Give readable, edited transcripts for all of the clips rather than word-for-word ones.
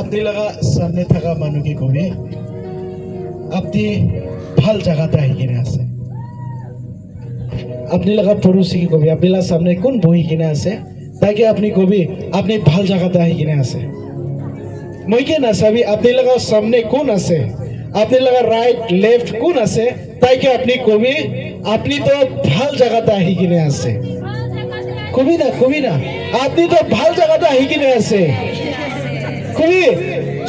আপনি লাগা সামনে থাকা মানুষ কি কবি আপনি ভাল জায়গাতে আহি কিনে আছে আপনি লাগা পড়োশি কি কবি আপনি লাগা সামনে কোন বহি কিনে আছে তাকে আপনি কবি আপনি ভাল জায়গাতে আহি কিনে আছে মই কে না চাবি আপনি লাগা সামনে কোন আছে আপনি লাগা রাইট লেফট কোন আছে তাইকে আপনি কবি আপনি তো ভাল জায়গাতে আহি কিনে আছে কবি না আপনি তো ভাল জায়গাতে আহি কিনে আছে কবি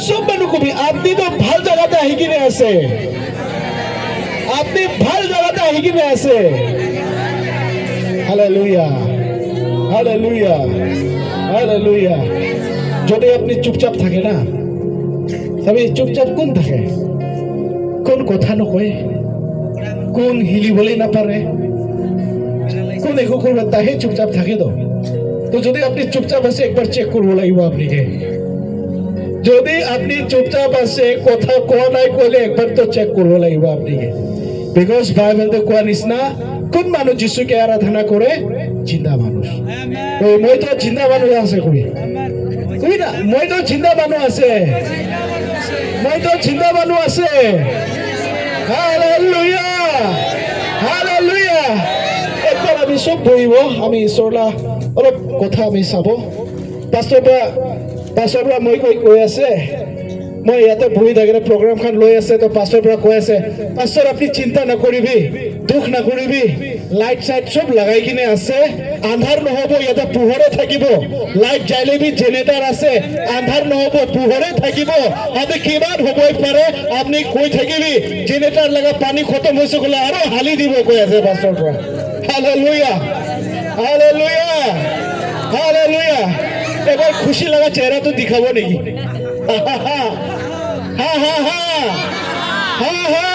সব মানুষ কবি আপনি তো ভাল জায়গাতে আহি কিনে আছে আপনি ভাল জায়গাতে আহি কিনে আছে হালেলুয়া হালেলুয়া হালেলুয়া যদি আপনি চুপচাপ থাকে না তবে চুপচাপ কোন থাকে কোন কথা নকয় কোন হিলিবলে না পারে কোন একো করবে তাহে চুপচাপ থাকে তো যদি আপনি চুপচাপ আছে একবার চেক করবো লাগিব আপনাকে যদি আপনি চুপচাপ আছে কথা কোয়া নাই কইলে একবার তো চেক করব লাগিব আপনাকে বিকজ বাইবেলতে কোয়া নিচিনা কোন মানুষ যিশুকে আরাধনা করে জিন্দা মানুষ তো মই তো জিন্দা মানুষ আছে কবি কবি না মই তো জিন্দা মানুষ আছে হালেলুয়া হালেলুয়া একবার আমি সব বহিব আমি ঈশ্বৰলা অলপ কথা আমি চাব পাছৰ পৰা মই কৈ আছে মই ইয়াতে বহি থাকিলে প্ৰগ্ৰামখন লৈ আছে তো পাছৰ পৰা কৈ আছে পাছৰ আপুনি চিন্তা নকৰিবি দুখ নকৰিবি লাইট চাইট সব লগাই কিনে আছে আন্ধাৰ নহব ইয়াতে পোহৰে থাকিব লাইট জ্বালেবি জেনেৰেটৰ আছে আন্ধাৰ নহব পোহৰে থাকিব আপুনি কিমান হ'বই পাৰে আপুনি কৈ থাকিবি জেনেৰেটৰ লগা পানী খতম হৈছে গ'লে আৰু হালি দিব কৈ আছে পাছৰ পৰা হালেলুয়া হালেলুয়া হালেলুয়া এবার খুশি লাগা চেহারা তো দিখাবো নাকি হা হা হা হা হা হা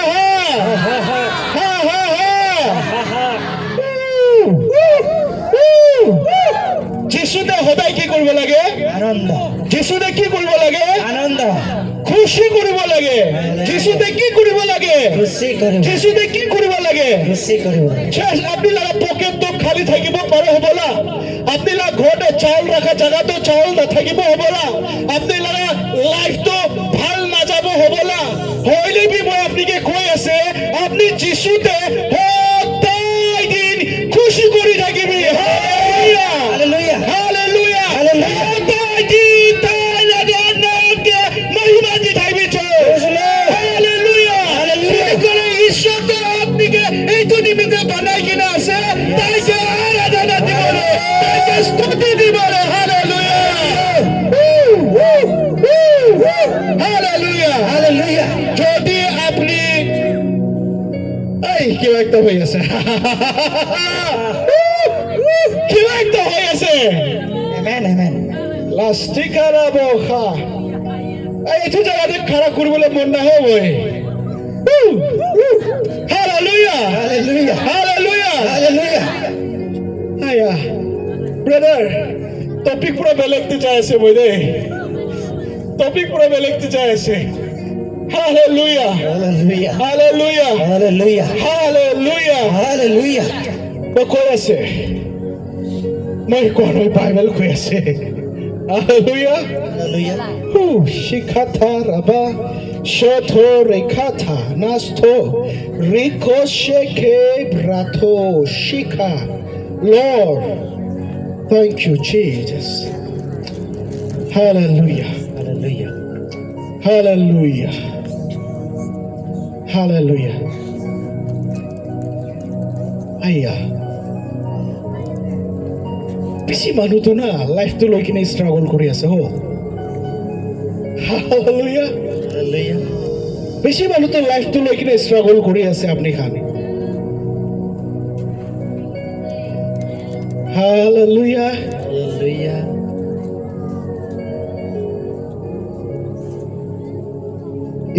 হা হা যিশুতে সদায় কি কৰিব লাগে আনন্দ যিশুতে কি কৰিব লাগে আনন্দ খুশি কৰিব লাগে যিশুতে কি কৰিব লাগে খুশি কৰিব যিশুতে কি কৰিব লাগে খুশি কৰিব আপনি লাগা পকেট তো খালি থাকিব পাৰে হবলা আপনি লাগা ঘৰতে চাউল ৰাখা জায়গা তো চাউল নাথাকিব হবলা আপনি লাগা লাইফ তো ভাল নাযাব হবলা হইলে বি মই আপনাকে কৈ আছে আপনি যিশুতে সদায় দিন খুশি কৰি থাকিবি হালেলুয়া হালেলুয়া হালেলুয়া সদায় দিন তাই লাগা নামকে মহিমা দি থাকিবি হালেলুয়া হালেলুয়া করে ঈশ্বর তো আপনাকে এইটো নিমিত্তে বানাই কিনা আছে তাইকে আরাধনা দিবলে তাইকে স্তুতি দিবলে হালেলুয়া হালেলুয়া হালেলুয়া যদি আপনি এই কিবা একটা হয়ে আছে কিবা একটা হয়ে আছে আমেন আমেন লাস্টিকারা বখা এইটো জায়গাতে খাড়া করবলে মন না হয় হালেলুয়া হালেলুয়া হালেলুয়া হালেলুয়া আয়া ব্রাদার টপিক পুরো বেলেগতে চাই আছে মই দে টপিক পুরো বেলেগতে চাই আছে hallelujah hallelujah hallelujah hallelujah hallelujah hallelujah তো কৈ আছে মই কোৱা নাই বাইবেল কৈ আছে হালেলুয়া হালেলুয়া শিখাথা রাবা শথো রেখাথা নাস্থো রিকো শেখে ব্রাথো শিখা Lord thank you Jesus hallelujah hallelujah hallelujah hallelujah আইয়া বেশি মানুহ তো না লাইফ তো লৈ কিনে স্ট্রাগল কৰি আছে হো হালেলুয়া হালেলুয়া বেশি মানুহ তো লাইফ তো লৈ কিনে স্ট্রাগল কৰি আছে আপনি খান হালেলুয়া হালেলুয়া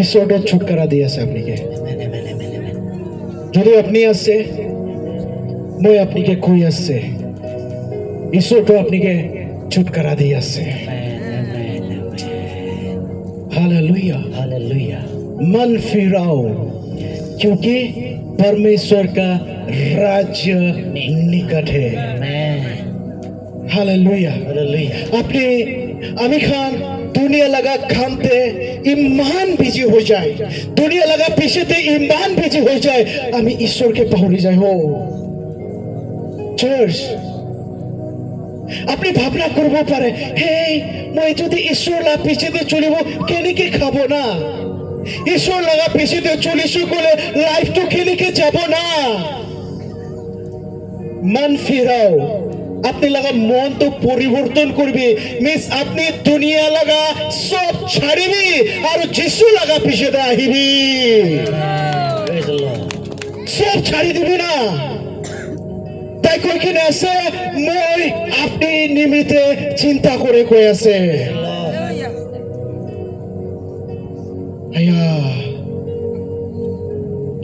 ঈশ্বর তো ছুটকারা দিয়ে আছে আপনাকে যদি আপনি আছে মই আপনাকে কই আছে ঈশ্বর তো আপনাকে ছুটকারা দিয়ে আছে हालेलुया हालेलुया मन फिराओ क्योंकि परमेश्वर का राज्य निकट है हालेलुया हालेलुया अपने आमी खान দুনিয়া লাগা কামতে ইমান বিজি হয়ে যায়, দুনিয়া লাগা পিছেতে ইমান বিজি হয়ে যায়, আমি ঈশ্বরকে পাহৰি যাই। হো চার্চ, আপনি ভাবনা করব পারে, হে মই যদি ঈশ্বর লাগা পিছেতে চলিব কেনেকে খাব না, ঈশ্বর লাগা পিছেতে চলিছো কলে লাইফ তো কেনেকে যাব না। মন ফিরাও, আপনি লাগা মন তো পরিবর্তন করবি, মিস আপনি দুনিয়া লাগা সব ছাড়িবি আর যিশু লাগা পিছেতে আহিবি, সব ছাড়ি দিবি না। তাই কই কিনে আছে, মই আপনি নিমিতে চিন্তা করে কই আছে। আয়া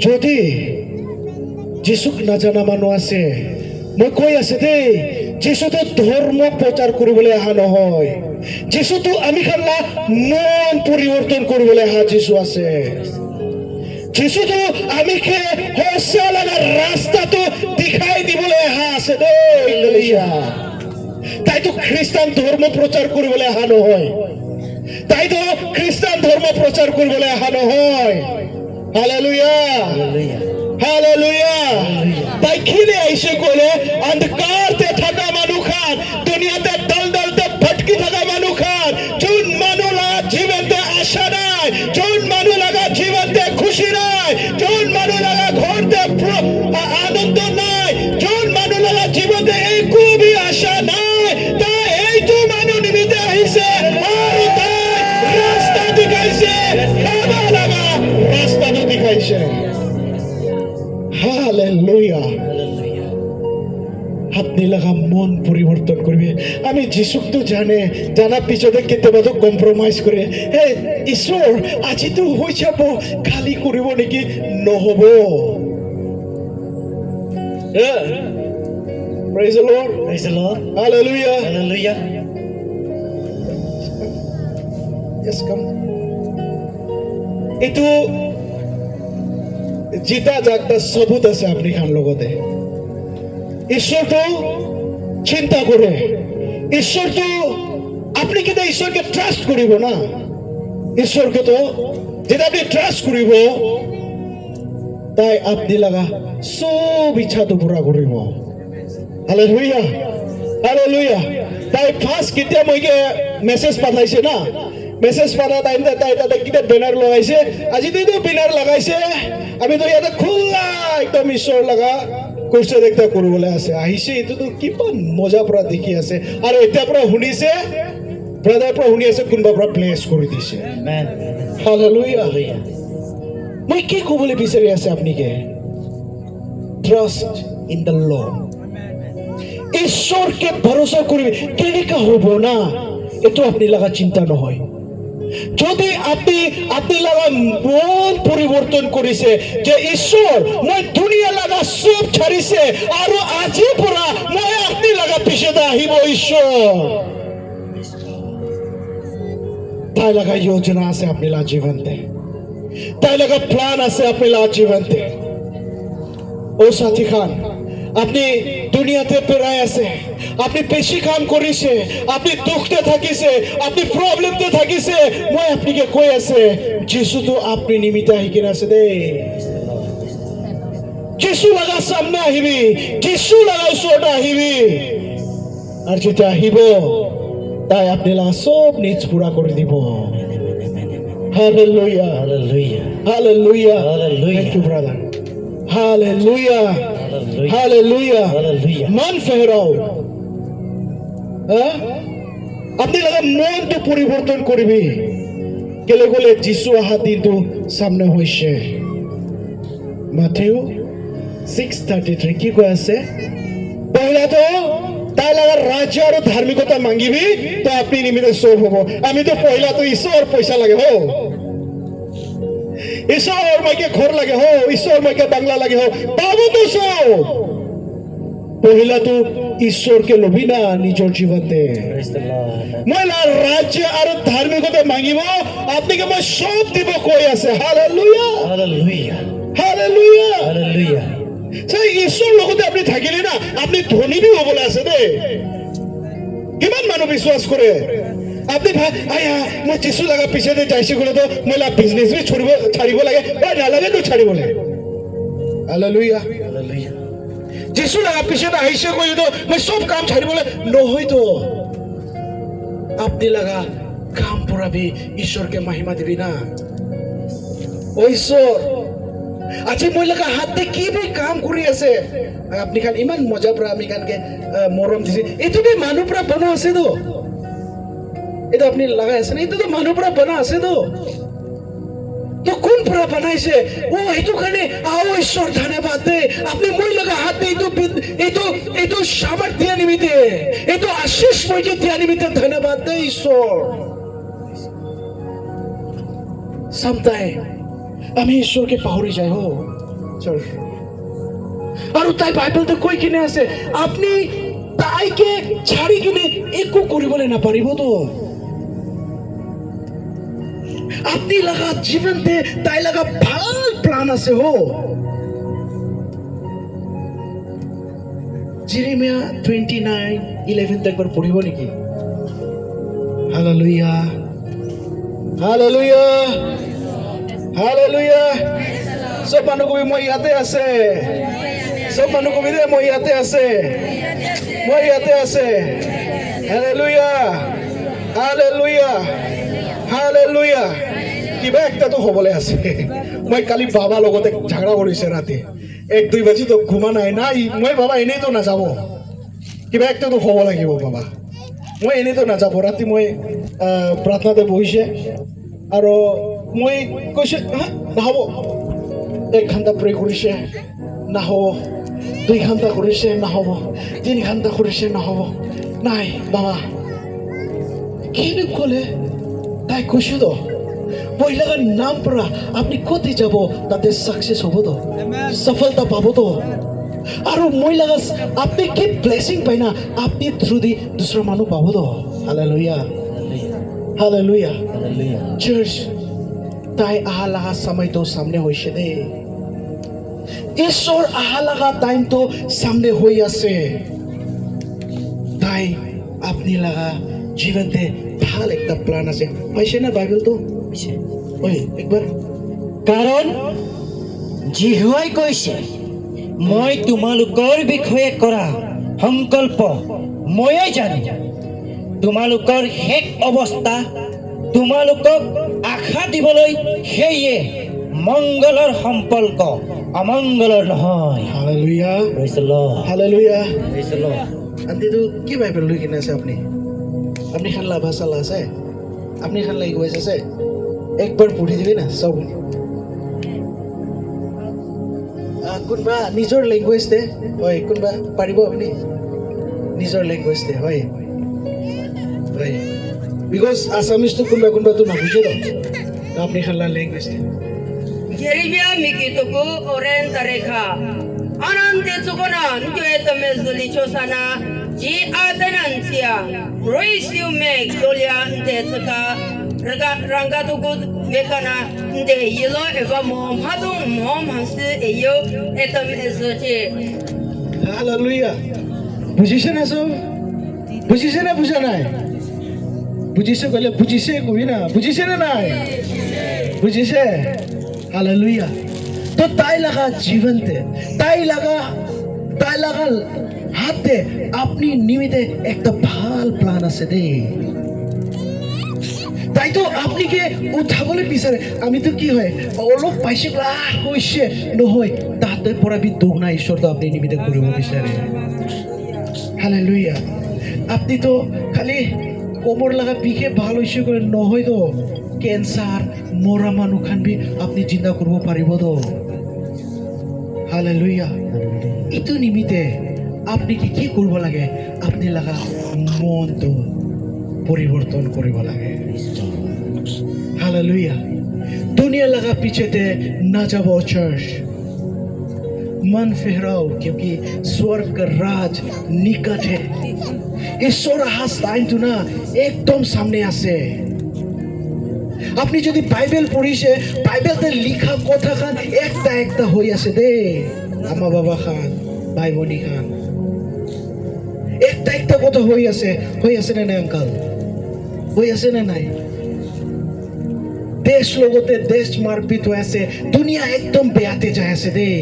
যদি যিশুক নাজানা মানুহ আছে, মই কৈ আছে দেই, যিশুতো ধৰ্ম প্ৰচাৰ কৰিবলৈ অহা নহয়, যিশুতো আমি খালা মন পৰিৱৰ্তন কৰিবলৈ অহা যিশু আছে। যিশুতো আমিকে সঁচা লগা ৰাস্তাটো দেখাই দিবলৈ অহা আছে দেই। তাইতো খ্ৰীষ্টান ধৰ্ম প্ৰচাৰ কৰিবলৈ অহা নহয়, তাইতো খ্ৰীষ্টান ধৰ্ম প্ৰচাৰ কৰিবলৈ অহা নহয়। Hallelujah, hallelujah. তাই খিলে আইছে কলে অন্ধকাৰতে থকা মানুহ খান, দুনিয়াতে দলদলতে ভটকি থকা মানুহ খান, যোন মানুহ লগা জীৱনতে আশা নাই, যোন মানুহ লগা জীৱনতে খুশি নাই, যোন মানুহ লগা ঘৰতে আনন্দ নাই, যোন মানুহ লগা জীৱনতে একো বি আশা নাই, তাই এইটো মানুহ নিমিত্তে আহিছে আৰু তাই ৰাস্তা দেখাইছে, খাব লগা ৰাস্তাটো দেখাইছে। হালেলুয়া। আপনি লাগা মন পরিবর্তন করবে। আমি যিশুক তো জানার পিছনে কেতিয়াবা তো কম্প্রমাইজ করে, হে ঈশ্বর আজি তো হৈ যাব, খালি কৰিব নেকি, নহব। Praise the Lord. Praise the Lord. Hallelujah. Hallelujah. Yes, come. এইটো জিতা জাগতা সবুত আছে আপনি খান লগতে। ঈশ্বরটো চিন্তা করে, ঈশ্বরটো আপনি কিন্তু ঈশ্বরকে ট্রাস্ট করিব না, ঈশ্বরকে তো যেটা আপনি ট্রাস্ট করিব তাই আপনি লাগা সব ইচ্ছাটো পুরা করিব। Hallelujah, hallelujah. তাই ফার্স্ট কেতিয়া মইকে মেসেজ পাঠাইছে না, মেসেজ পাঠা টাইম তাই তাতে কিটা বেনার লগাইছে, আজি তো বেনার লাগাইছে, আমি তো ইয়াতে খোলা একদম ঈশ্বর লাগা কৈছে একটা কৰিবলৈ আছে, আহিছে এইটোতো কিমান মজা পৰা দেখি আছে, আৰু এতিয়া পৰা শুনিছে, ব্ৰাদাৰ পৰা শুনি আছে, কোনোবা পৰা প্লেছ কৰি দিছে। Amen. হালেলুয়া। মই কি ক'বলৈ বিচাৰি আছে আপুনিকে, ট্ৰাষ্ট ইন দ্য লৰ্ড। ঈশ্বৰকে ভৰসা কৰিবি, কেনেকা হ'ব না এইটো আপুনি লগা চিন্তা নহয়। যদি আপনি লাগা মন পরিবর্তন করেছে যে ঈশ্বর মই দুনিয়া লাগা সব ছাড়িছে আর আজি পৰা মই আপনি লাগা পিছতে আহিব ঈশ্বর, তাই লাগা যোজনা আছে আপনি লাগা জীবনতে, তাই লাগা প্ল্যান আছে আপনি লাগা জীবনতে। ও সাথী খান, আপনি দুনিয়াতে পেরায় আছে, আপনি বেশি কাম করিছে, আপনি দুঃখতে থাকিছে, আপনি প্রবলেমতে থাকিছে, মই আপনাকে কই আছে যিশু তো আপনি নিমিত্তে আহি কিনে আছে দে। যিশু লাগা সামনে আহিবি, যিশু লাগা ওচৰত আহিবি, আর যেটা আহিব তাই আপনি লাগা সব নিজ পুরা করে দিব। Hallelujah, Hallelujah. Hallelujah, Hallelujah. Thank U brother. Hallelujah, Hallelujah. Hallelujah. Hallelujah. মন ফেরাও, আপনি লাগা মনটো পরিবর্তন করবি, কেলে গলে যিশু আহা দিনটো সামনে হইছে। মাথিউ 6:33 কি কৈ আছে, পহিলা তো তাই লাগা রাজ্য আর ধার্মিকতা মাঙ্গিবি তো আপনি নিমিত্তে সব হব। আমি তো পহিলা তো ঈশ্বর পয়সা লাগে হো, ঈশ্বর মাইকে ঘর লাগে হো, ঈশ্বর মাইকে বাংলা লাগে হো, পাবো তো সব। পহিলা তো ঈশ্বরকে লবি না নিজের জীবনতে। Praise the Lord. মই রাজ্য আর ধার্মিকতা মাগিব, আপনাকে মই সব দিব কই আছে। Hallelujah, Hallelujah. হালেলুয়া। Hallelujah. সেই ঈশ্বর লগতে আপনি থাকিলে না আপনি ধনী বি হবলৈ আছে দে। কিমান মানুহ বিশ্বাস কৰে আপনি আয়া মই যিশু লগা পিছতে যাইছে গ'লে তো মই বিজনেছ বি ছাড়িব লাগে নালাগে তো ছাড়িব লাগে হালেলুয়া Hallelujah. যিশু লগা পিছতে আহিছে গ'লে তো মই সব কাম ছাড়িব লাগে নহয় তো আপনি লগা কাম পৰা भी ঈশ্বৰকে মহিমা দিবি না ও ঈশ্বৰ আজি মই লগা হাতে কি বি কাম কৰি আছে আপনি খান ইমান মজা পৰা আমি খানকে মৰম দিছে এইটো বি মানুহ পৰা বনোৱা আছে তো এটা আপনি লাগাই আছে না এটা তো মানুহ পৰা বনা আছে তো তো কোন পৰা বনাইছে ও এইটো কাৰণে আও ঈশ্বৰ ধন্যবাদ দে আপনি মই লগা হাতে এইটো সামৰ্থ দিয়া নিমিত্তে এইটো আশীষ মই দিয়া নিমিত্তে ধন্যবাদ দে ঈশ্বৰ sometime আমি ঈশ্বৰকে পাহৰি যাই হো চল আৰু তাই বাইবেলতে কৈ কিনে আছে আপনি তাইকে ছাড়ি কিনে একো কৰিবলৈ নাপাৰিব তো আপনি লগা জীৱনতে তাই লগা ভাল প্লান আছে হো জেৰেমিয়া 29:11 একবাৰ পঢ়িব নেকি হালেলুয়া হালেলুয়া হালেলুয়া সব মানুহ কবি মই ইয়াতে আছে সব মানুহ কবি দে মই ইয়াতে আছে হালেলুয়া হালেলুয়া হালেলুয়া কিবা একটাতো হ'বলৈ আছে মই কালি বাবা লগতে ঝগড়া কৰিছে ৰাতি 1-2 বাজি তো ঘুমা নাই মই বাবা এনেই তো নাযাব কিবা একটাতো হ'ব লাগিব বাবা মই এনেই তো নাযাব ৰাতি মই প্ৰাৰ্থনাতে বহিছে আৰু মই কৈছে নহ'ব 1 ঘণ্টা প্ৰে কৰিছে নহ'ব 2 ঘণ্টা কৰিছে নহ'ব 3 ঘণ্টা কৰিছে নহ'ব নাই বাবা কি ক'লে তাই কৈছে তো পহিলাৰ নাম পৰা আপনি ক'তে যাব তাতে সাকসেস হ'ব তো সফলতা পাব তো আৰু মই লাগা আপনি কি ব্লেসিং পাই না আপনি থ্ৰু দি দুসৰা মানুহ পাব তো হালেলুয়া হালেলুয়া Hallelujah. চাৰ্চ তাই আহা লাগা সময় তো সামনে হইছে দে ঈশ্বৰ আহা লাগা টাইম তো সামনে হৈ আছে তাই আপনি লাগা জীবনতে ভাল একটা প্লান আছে পাইছে না বাইবেল তো ওই একবার কাৰণ জিহুৱাই কৈছে মই তোমালোকৰ বিষয়ে কৰা সংকল্প ময়ে জানো তোমালোকৰ শেষ অৱস্থা তোমালোকক আশা দিবলৈ সেয়ে মংগলৰ সম্পৰ্ক অমংগলৰ নহয় hallelujah Praise the Lord. Hallelujah Praise the Lord. Aunty তো কি বাইবেল লৈ কিনে আছে আপনি আপনি খান লাভা চালা আছে আপনি খান ল্যাঙ্গুয়েজ আছে একবার পঢ়ি দিবি না সব কোনবা নিজৰ ল্যাঙ্গুয়েজ দে হয় কোনবা পাৰিব আপনি নিজৰ ল্যাঙ্গুয়েজ দে হয় হয় বিকজ আসামিজ তো কোনবা তো নাবুজে তো আপনি খান ল্যাঙ্গুয়েজ দে Jeremia mikituku oren tareka. Anante tsukona njoe tamezuli chosana ji atenantia. Roisiu mek dolia nte tsuka. Ranga tuku mekana nte yilo eva mom hadung mom hansi eyo etamezuli. Hallelujah বুজিছে না সব বুজিছে না বুঝা নাই বুজিছে কইলে বুজিছে কবি না বুজিছে না নাই বুজিছে হালেলুয়া তো তাই লাগা জীবনতে তাই লাগা হাতে আপনি নিমিতে একটা ভাল প্ল্যান আছে দে তাই তো আপনি কে উঠাবলৈ বিচাৰে আমি তো কি হয় অলপ পাইছে হৈছে নহয় তাতে পৰা বি দুগুণা ঈশ্বৰ তো আপনি নিমিতে কৰিব বিচাৰে হালেলুয়া আপনি তো খালি কোমর লাগা বিখে ভাল হৈছে করে নহয় তো ক্যান্সার মরা মানুহ খান বি আপনি জিন্দা করব পারিব তো হালেলুয়া ইটো নিমিতে আপনি কি করব লাগে আপনি লাগা মন তো পরিবর্তন করিব লাগে हालेलुया दुनिया लगा पीछे थे ना जाओ चर्च मन फेराओ क्योंकि स्वर्ग का राज निकट है ईश्वर हास टाइम तो ना एकदम सामने आसे আপনি যদি বাইবেল পড়িছে বাইবেলতে লিখা কথা খান একটা হই আছে দে আমা বাবা খান ভাই বোনি খান একটা কথা হই আছে না না আঙ্কাল হৈ আছে নে নাই? দেশ লগতে দেশ মাৰপিট হৈ আছে, দুনিয়া একদম বেয়াতে যাই আছে দেই।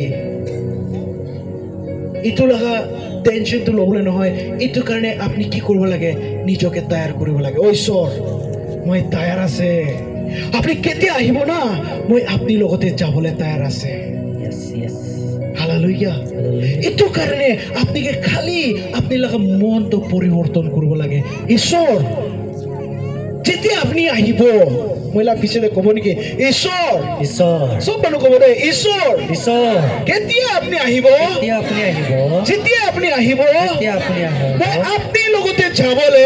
ইটো লগা টেনশ্যনটো ল'বলৈ নহয়, এইটো কাৰণে আপুনি কি কৰিব লাগে? নিজকে তৈয়াৰ কৰিব লাগে। ঐ ঈশ্বৰ, মই তৈয়াৰ আছে। আপুনি কেতিয়া আহিব না? মই আপুনি লগতে যাবলৈ তৈয়াৰ আছে। Yes, yes. হালেলুয়া। Hallelujah. এইটো কাৰণে আপুনিকে খালি আপুনি লগা মনটো পৰিৱৰ্তন কৰিব লাগে। ঈশ্বৰ যেতিয়া আপুনি আহিব, মহিলা পিছতে ক'ব নেকি? ঈশ্বৰ, ঈশ্বৰ, চব মানুহ ক'ব দে, ঈশ্বৰ ঈশ্বৰ, কেতিয়া আপুনি আহিব? যেতিয়া আপুনি আহিব, যেতিয়া আপুনি আহিব, যেতিয়া আপুনি আহিব, মই আপোনাৰ লগতে যাবলে,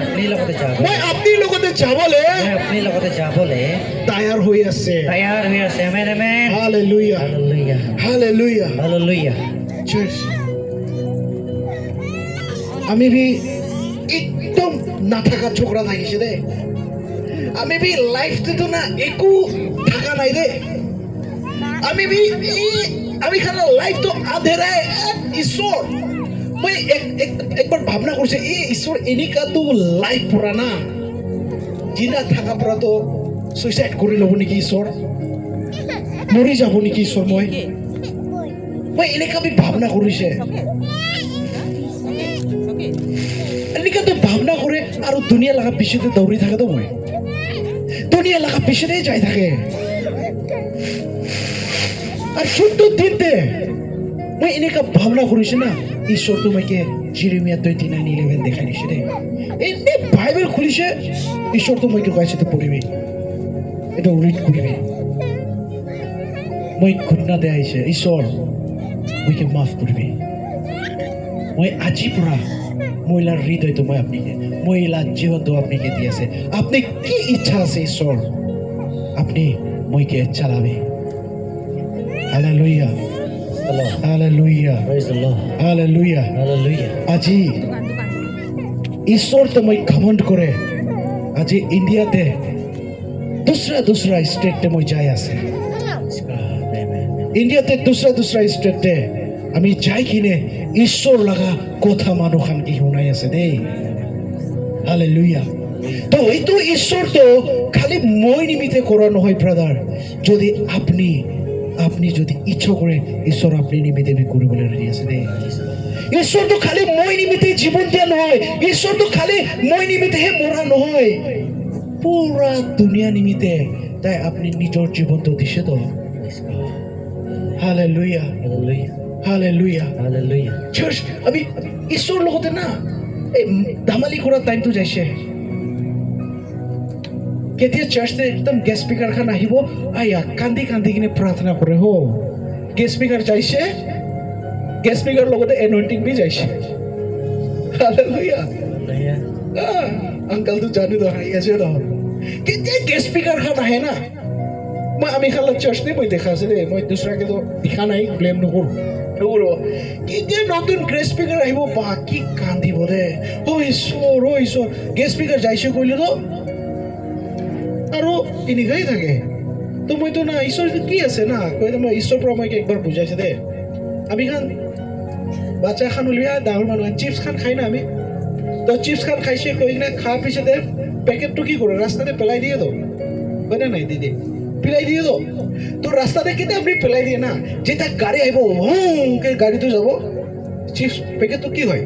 আপুনি লগতে যাব, মই আপোনাৰ লগতে যাবলে আপুনি লগতে যাবলে তৈয়াৰ হৈ আছে। তৈয়াৰ হৈ আছে। Amen, amen. Hallelujah, hallelujah, hallelujah. Hallelujah. Church, আমি বি একদম নাথাকা ছোকরা থাকিছে দে। আমি বি লাইফটোতো না একো থাকা নাই দে। আমি বি আমি খানা লাইফটো আধেৰাই ঈশ্বর। মই একবার ভাবনা করছে এই ঈশ্বর এনেকা তো লাইফ পড়া না জিনা থাকা পড়া তো সুইসাইড করে লব নাকি ঈশ্বর, মরি যাব নাকি ঈশ্বর। মই এনেকা আমি ভাবনা কৰিছে, এনেকা তো ভাবনা কৰে আৰু দুনিয়া লগা পিছতে দৌৰি থাকে। তো মই দুনিয়া লগা পিছতে যাই থাকে। আৰ ছোট্ট দিনতে মই এনেকা ভাবনা কৰিছে না, ঈশ্বর তোমাকে জিরেমিয়া 29:11 দেখাই দিছে দে। এনে বাইবেল খুলিছে, ঈশ্বর তোমাকে কইছে তো পড়িবি, এটা রিড কৰিবি। মই ঘটনা দে আহিছে, ঈশ্বৰ মইকে মাফ কৰবি। মই আজি পৰা মহিলার হৃদয় তো মই আপনাকে, মহিলার জীবন তো আপনাকে দিয়েছে। আপনি কি ইচ্ছা আছে ঈশ্বর, আপনি মইকে চালাবে। Hallelujah, Hello. Hallelujah, Praise the Lord. Hallelujah. Hallelujah. আজি ঈশ্বর তো মই ঘমণ্ড করে আজি ইন্ডিয়াতে দুসরা স্টেটে মই যাই আছে। Praise God. Amen. ইন্ডিয়াতে দুসরা স্টেটে আমি যাই কিনে ঈশ্বর লাগা কথা মানুষ খান কি শুনাই আছে দেই। হালেলুয়া। তো এইটো ঈশ্বর তো খালি মই নিমিত্তে করা নহয় ব্রাদার। যদি আপনি যদি ইচ্ছা করে ঈশ্বর আপনি নিমিত্তে কৰিবলৈ ৰেডি আছে দেই। ঈশ্বর তো খালি মই নিমিত্তে জীবন দিয়া নহয়, ঈশ্বর তো খালি মই নিমিত্তেহে মৰা নহয়, পুৰা দুনিয়া নিমিত্তে তাই আপনি নিজৰ জীৱনটো দিছে তো। Praise God. Hallelujah, Hallelujah. Hallelujah. Hallelujah. Church আমি ঈশ্বর লগতে না এই ধামালি করার টাইম তো যাইছে। কেতিয়া চার্চতে একদম গেস্ট স্পিকার খান আহিব, আয়া কান্দি কান্দি কিনে প্রার্থনা করে হো। গেস্ট স্পিকার যাইছে, গেস্ট স্পিকার লগতে এনয়েন্টিং বি যাইছে। হালেলুয়া। Hallelujah. আঙ্কাল তো জানি তো হাই আছে তো। কেতিয়া গেস্ট স্পিকার খান আহে না, মই আমি খালা চার্চ নে মই দেখা আছে দে, মই দুসরাকে তো দেখা নাই, ব্লেম নকৰো। কেতিয়া নতুন গেস্ট স্পিকাৰ আহিব, বাকি কান্দিব দে। ও ঈশ্বৰ, ও ঈশ্বৰ, গেস্ট স্পিকাৰ যাইছে কইলে তো আৰু এনেকাই থাকে। তো মইতো না ঈশ্বৰ কি আছে না কই মই ঈশ্বৰ পৰা মই একবাৰ বুজাইছে দে। আমি খান বাচ্চা খান উলিয়া ডাঙৰ মানুহ চিপস খান খাই না আমি, তো চিপস খান খাইছে কৈ কিনে খোৱাৰ পিছতে পেকেটটো কি কৰে ৰাস্তাতে পেলাই দিয়ে তো, হয় না নাই দিদি? পেলাই দিয়ে তো। তো রাস্তাতে কেটে আপনি পেলাই দিয়ে না, যেটা গাড়ি আহিব হুমকে গাড়িতে যাব, চিপস পেকেটটো কি হয়?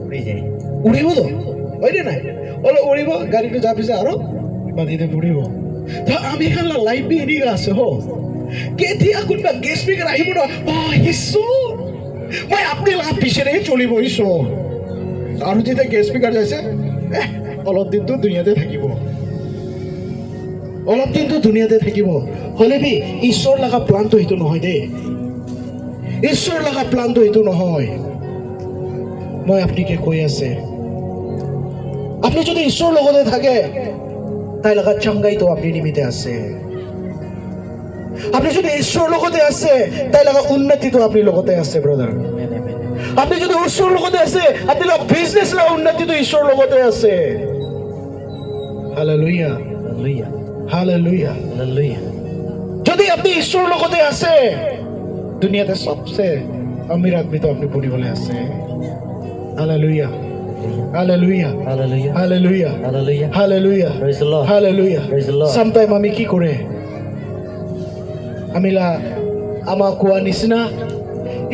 উৰি যায়। উড়িব তো, হয় না নাই? অলপ উড়িব, গাড়িটো যা পিছে আৰু বাদিতে উড়িব। তো আমি খালা লাইফ বি এনেকা আছে হ। কেতিয়া কোনোবা গেষ্ট স্পিকাৰ আহিব ন, ঈশ্বৰ মই আপুনি লগা পিছেৰেহে চলিব ঈশ্বৰ। আৰু যেতিয়া গেষ্ট স্পিকাৰ যাইছে অলপ দিনটো দুনিয়াতে থাকিব, অলপ দিনটো দুনিয়াতে থাকিব। হলে বি ঈশ্বৰ লগা প্লানটো সেইটো নহয় দেই, ঈশ্বৰ লগা প্লানটো সেইটো নহয়। মই আপনাকে কৈ আছে, আপনি যদি ঈশ্বৰ লগতে থাকে তাই লগা চাংগাইতো আপনি নিমিত্তে আছে। আপনি যদি ঈশ্বৰ লগতে আছে তাই লগা উন্নতিটো আপনি লগতে আছে ব্ৰাদাৰ। আপনি যদি ঈশ্বৰ লগতে আছে আপনি লগা বিজনেস লগা উন্নতিটো ঈশ্বৰ লগতে আছে। Hallelujah, Hallelujah. হালেলুয়া। Hallelujah. যদি আপনি ঈশ্বৰ লগতে আছে দুনিয়াতে সবচেয়ে আমির আদমি তো আপনি বনিবলে আছে। Hallelujah. Hallelujah. Hallelujah. Hallelujah. Hallelujah. Hallelujah. Praise the Lord. Hallelujah. Praise the Lord. Sometime আমি কি কৰে আমিলা আমাৰ কোৱা নিচিনা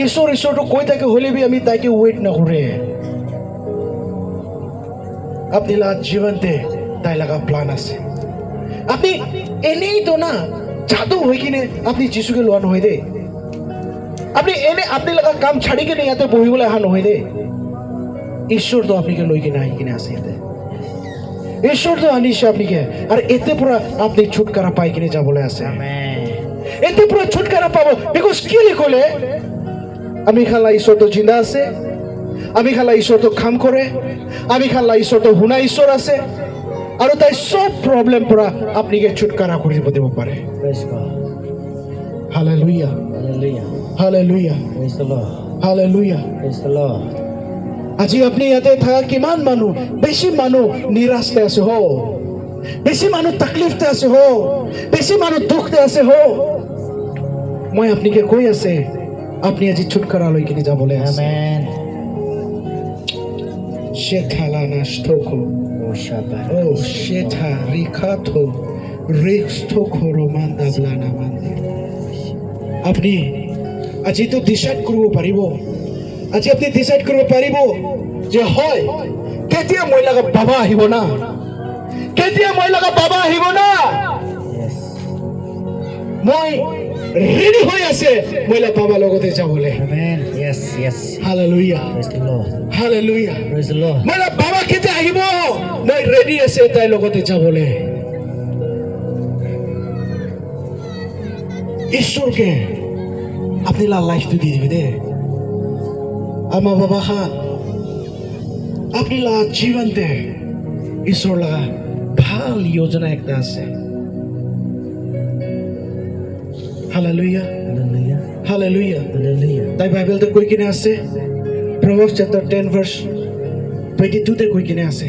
ঈশ্বৰটো কৈ থাকে হলে বি আমি তাকে ওয়েট নকৰে আপনিলা জীৱনতে তাই লগা প্লান আছে আপনি এনেই তো না জাদু হৈ কিনে আপনি যিশুকে লোৱা নহয় দে আপনি এনে আপনি লগা কাম ছাড়ি কিনে ইয়াতে বহিবলৈ অহা নহয় দে ঈশ্বৰ তো আপনাকে লৈ কিনে আহি কিনে আছে ইয়াতে ঈশ্বৰ তো আনিছে আপনাকে আর এতে পুরা আপনি ছুটকারা পাই কিনে যাবলৈ আছে Amen. এতে পুরা ছুটকারা পাব বিকজ কি লিখলে আমি খালা ঈশ্বৰ তো জিন্দা আছে আমি খালা ঈশ্বৰ তো কাম কৰে আমি খালা ঈশ্বৰ তো শুনা ঈশ্বৰ আছে আৰু তাই সব প্ৰব্লেম পৰা আপনাকে ছুটকাৰা কৰিব দিব পাৰে Praise God. Hallelujah Hallelujah. Hallelujah Praise the Lord. Hallelujah Praise the Lord. আজি আপনি ইয়াতে থাকা কিমান মানুহ বেছি মানুহ নিৰাশতে আছে হ বেছি মানুহ তকলিফতে আছে হ বেছি মানুহ দুখতে আছে হ মই আপনাকে কৈ আছে আপনি আজি ছুটকাৰা লৈ কিনে যাবলৈ আছে Amen. শেথালা নাষ্টকো Oh, Shabbat. ও শেথা রিখাথো রিক্সথোখো রোমান্দা ব্লানা মন্দির আপনি আজি তো ডিসাইড কৰিব পাৰিব আজি আপনি ডিসাইড কৰিব পাৰিব যে হয় কেতিয়া মই লগা বাবা আহিব না কেতিয়া মই লগা বাবা আহিব না Yes. মই ৰেডি হৈ আছে মই লগা বাবা লগতে যাবলৈ Amen. Yes. Yes. Hallelujah Praise the Lord. Hallelujah Praise the Lord. মই লগা বাবা কেতিয়া আহিব মই ৰেডি আছে তাই লগতে যাবলৈ ঈশ্বৰকে আপনি লাইফটো দি দিবে দে আমার বাবা খা আপনি জীবনতে ঈশ্বর লাগা ভাল যোজনা একটা আছে হালেলুয়া Hallelujah. Hallelujah Hallelujah. তাই বাইবেলতে কই কিনে আছে Proverbs chapter 10 verse 22 তে কই কিনে আছে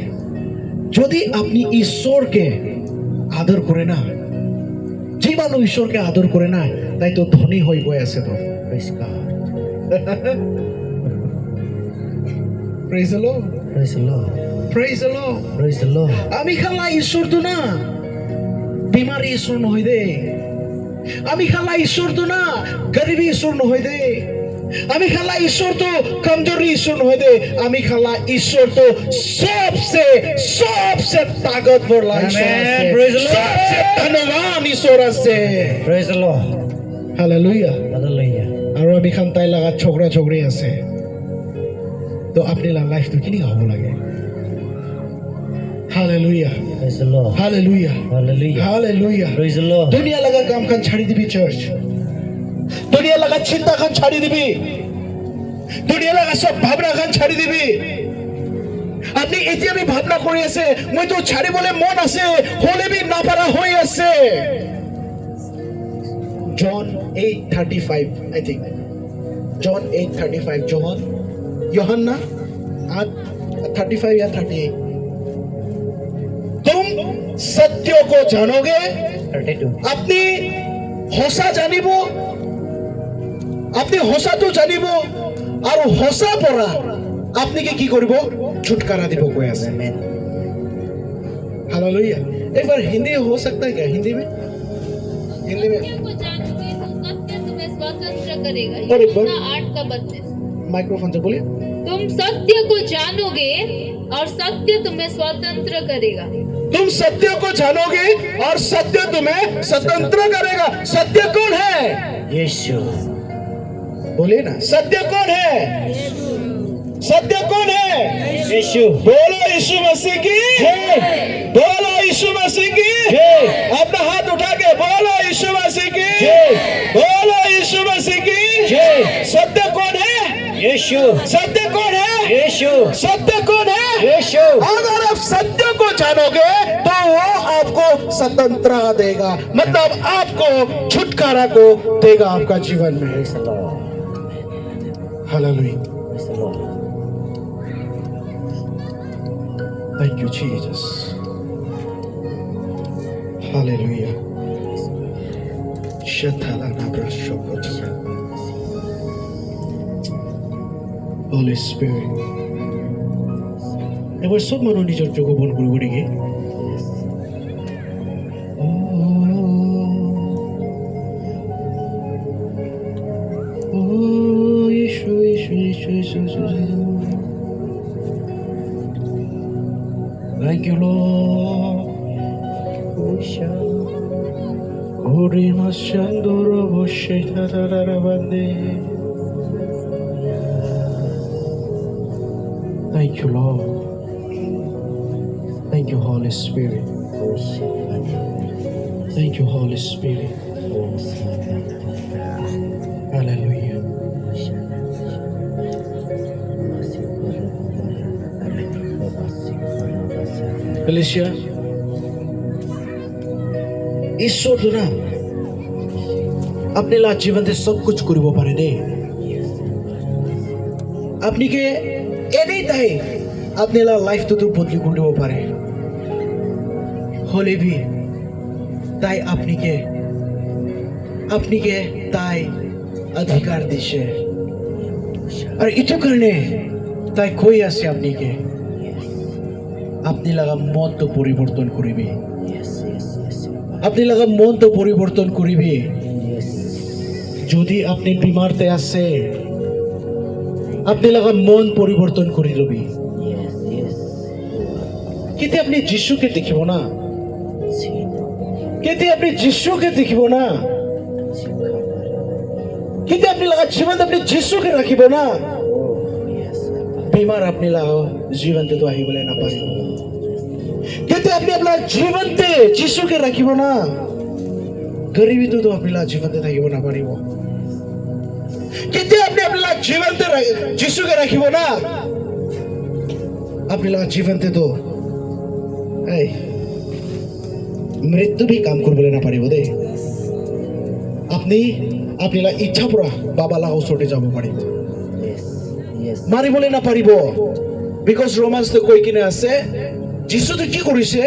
যদি আপনি ঈশ্বরকে আদর করে না যে মানুষ ঈশ্বরকে আদর করে না তাই তো ধনী হয়ে গই আছে তো Praise God. Praise the Lord. Praise the Lord. Praise the Lord. Praise the Lord. আমি খালা ঈশ্বর তো না বিমারি ঈশ্বর নহয় দে আমি খালা ঈশ্বর তো না গরিবী ঈশ্বর নহয় দে আমি খালা ঈশ্বর তো কমজোরি ঈশ্বর নহয় দে আমি খালা ঈশ্বর তো सबसे ताकतवर ঈশ্বর Amen. আছে Praise the Lord. सबसे ধনবান ঈশ্বর আছে Praise the Lord. Hallelujah Hallelujah. আৰু আমি খান তাই লগা ছোকৰা ছোকৰি আছে তো আপনি লাইফটো কিনি হ'ব লাগে hallelujah Praise the Lord. Hallelujah Hallelujah. Hallelujah Praise the Lord. দুনিয়া লাগা কাম খান ছাড়ি দিবি চার্চ দুনিয়া লাগা চিন্তা খান ছাড়ি দিবি দুনিয়া লাগা সব ভাবনা খান ছাড়ি দিবি আপনি এতিয়া আমি ভাবনা কৰি আছে মই তো ছাড়িবলে মন আছে হলে বি নাপাৰা হৈ আছে John 8:35 I think John 8:35 John यूहन्ना 8:35 या 38 तुम सत्य को जानोगे 32. আপনি হসা জানিব আপনি হসাটো জানিব আৰু হসা পৰা আপনি কি কৰিব छुटकारा দিব কৈ আছে Amen. हालेलुया एक बार हिंदी हो सकता है क्या हिंदी में हिंदी में सत्य को जानोगे तो सत्य तुम्हें स्वतंत्र करेगा और एक बार? यूहन्ना 8:32 माइक्रोफोन से बोलिए तुम सत्य को जानोगे और सत्य तुम्हें स्वतंत्र करेगा तुम सत्य को जानोगे और सत्य तुम्हें स्वतंत्र करेगा सत्य कौन है Yeshu. बोलिए ना सत्य कौन है सत्य कौन है Yeshu. बोलो यीशु मसीह की बोलो यीशु मसीह की अपना हाथ उठा के बोलो यीशु मसीह की बोलो यीशु मसीह की सत्य कौन है Yeshu. सत्य कौन है Yeshu. सत्य कौन है Yeshu. अगर आप सत्य को जानोगे तो वो आपको स्वतंत्रता देगा मतलब आपको छुटकारा को देगा आपका जीवन में Praise the Lord. Hallelujah Praise the Lord. Thank you, Jesus. Hallelujah. Shatalana brashokota. Holy Spirit. এবার সব মানুষ নিজের চোখ বন্ধ করব নেকি Thank you, Lord. Ori mashandoro boshe tararabande. Thank you, Lord. Thank you, Holy Spirit. Thank you, Holy Spirit. Hallelujah. Alicia, ईश्वर तो ना अपने ला जीवन से सब कुछ करिबो पारे दे अपनी के एदे ताई अपने ला लाइफ तो बदली करिबो पारे होले भी ताई अपनी के ताई अधिकार दिशे और इतो करने ताई कोई आसे अपनी लगा मन तो परिवर्तन करिबे अपनी लगा मन तो परिवर्तन करिबे যদি আপনি বিমারতে আছে আপনি লাগা মন পরিবর্তন করি লবি কেতে আপনি যিশুকে দেখিব না কেতে আপনি যিশুকে দেখিব না কেতে আপনি লাগা জীবন আপনি যিশুকে রাখিব না বিমার আপনি লাগা জীবনতে তো আহিবলে না পারে কেতে আপনি আপনার জীবনতে যিশুকে রাখিব না गरीबी तो अपने जीवन दे থাকিব না পারিব কেতে আপনি আপনার জীবন তে যিশুকে রাখিব না আপনার জীবন তে তো এই মৃত্যু भी কাম করবলে না পারিব দে আপনি আপনার ইচ্ছা পুরা বাবা লাগো ছটে যাব পারিব মারিবলে না পারিব বিকজ রোমান্স তো কই কিনে আছে যিশু তো কি করিছে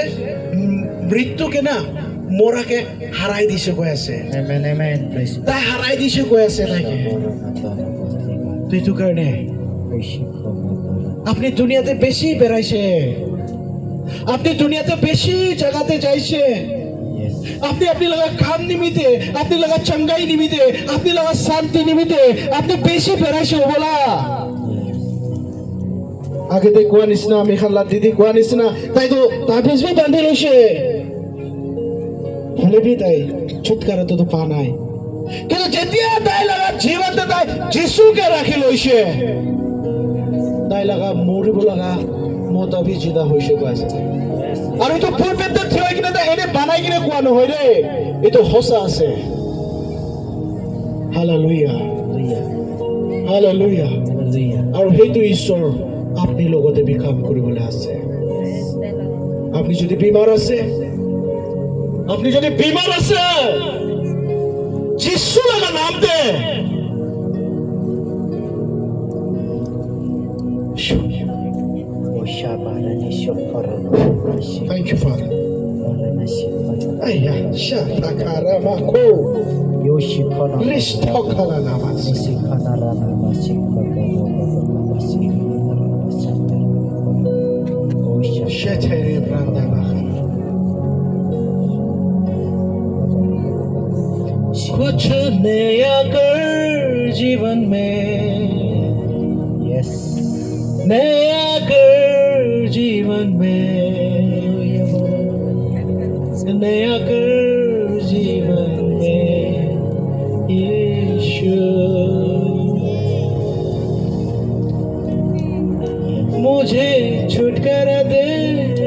মৃত্যুকে না মোরাকে হারাই দিছে কই আছে আমেন আমেন তাই হারাই দিছে কই আছে নাকি তুই তো কারণে আপনি দুনিয়াতে বেশি বেরাইছে আপনি দুনিয়াতে বেশি জায়গাতে যাইছে আপনি আপনি লাগা কাম নিমিতে আপনি লাগা চঙ্গাই নিমিতে আপনি লাগা শান্তি নিমিতে আপনি বেশি বেরাইছে বলা আগে দেখ কোয়া নিসনা মেখালা দিদি কোয়া নিসনা তাই তো তাবিজ भी বাঁধে লইছে হলে भी তাই ছুটকারা তো পা নাই কিন্তু যেতিয়া তাই লাগা জীবনতে তাই যিশুকে রাখি লইছে তাই লাগা মরিব লাগা মতা भी জিদা হইছে কইছে আর এই তো পূর্বেতে থিয় কিনা তাই এনে বানাই কিনে কোয়া নহয় রে এই তো হসা আছে হালেলুয়া হালেলুয়া আর হেতু ঈশ্বর আপনি লগতে भी কাম কৰিবলৈ আছে আপনি যদি বিমার আছে আপনি যদি বিমার আছে যিশু লাগা নাম দে Thank you, Father. Aya, shatakarabako. Listokalalavas. Shetere brandavaha. कुछ नया कर जीवन में यस नया कर जीवन में नया कर जीवन में यीशु मुझे छुटकारा दे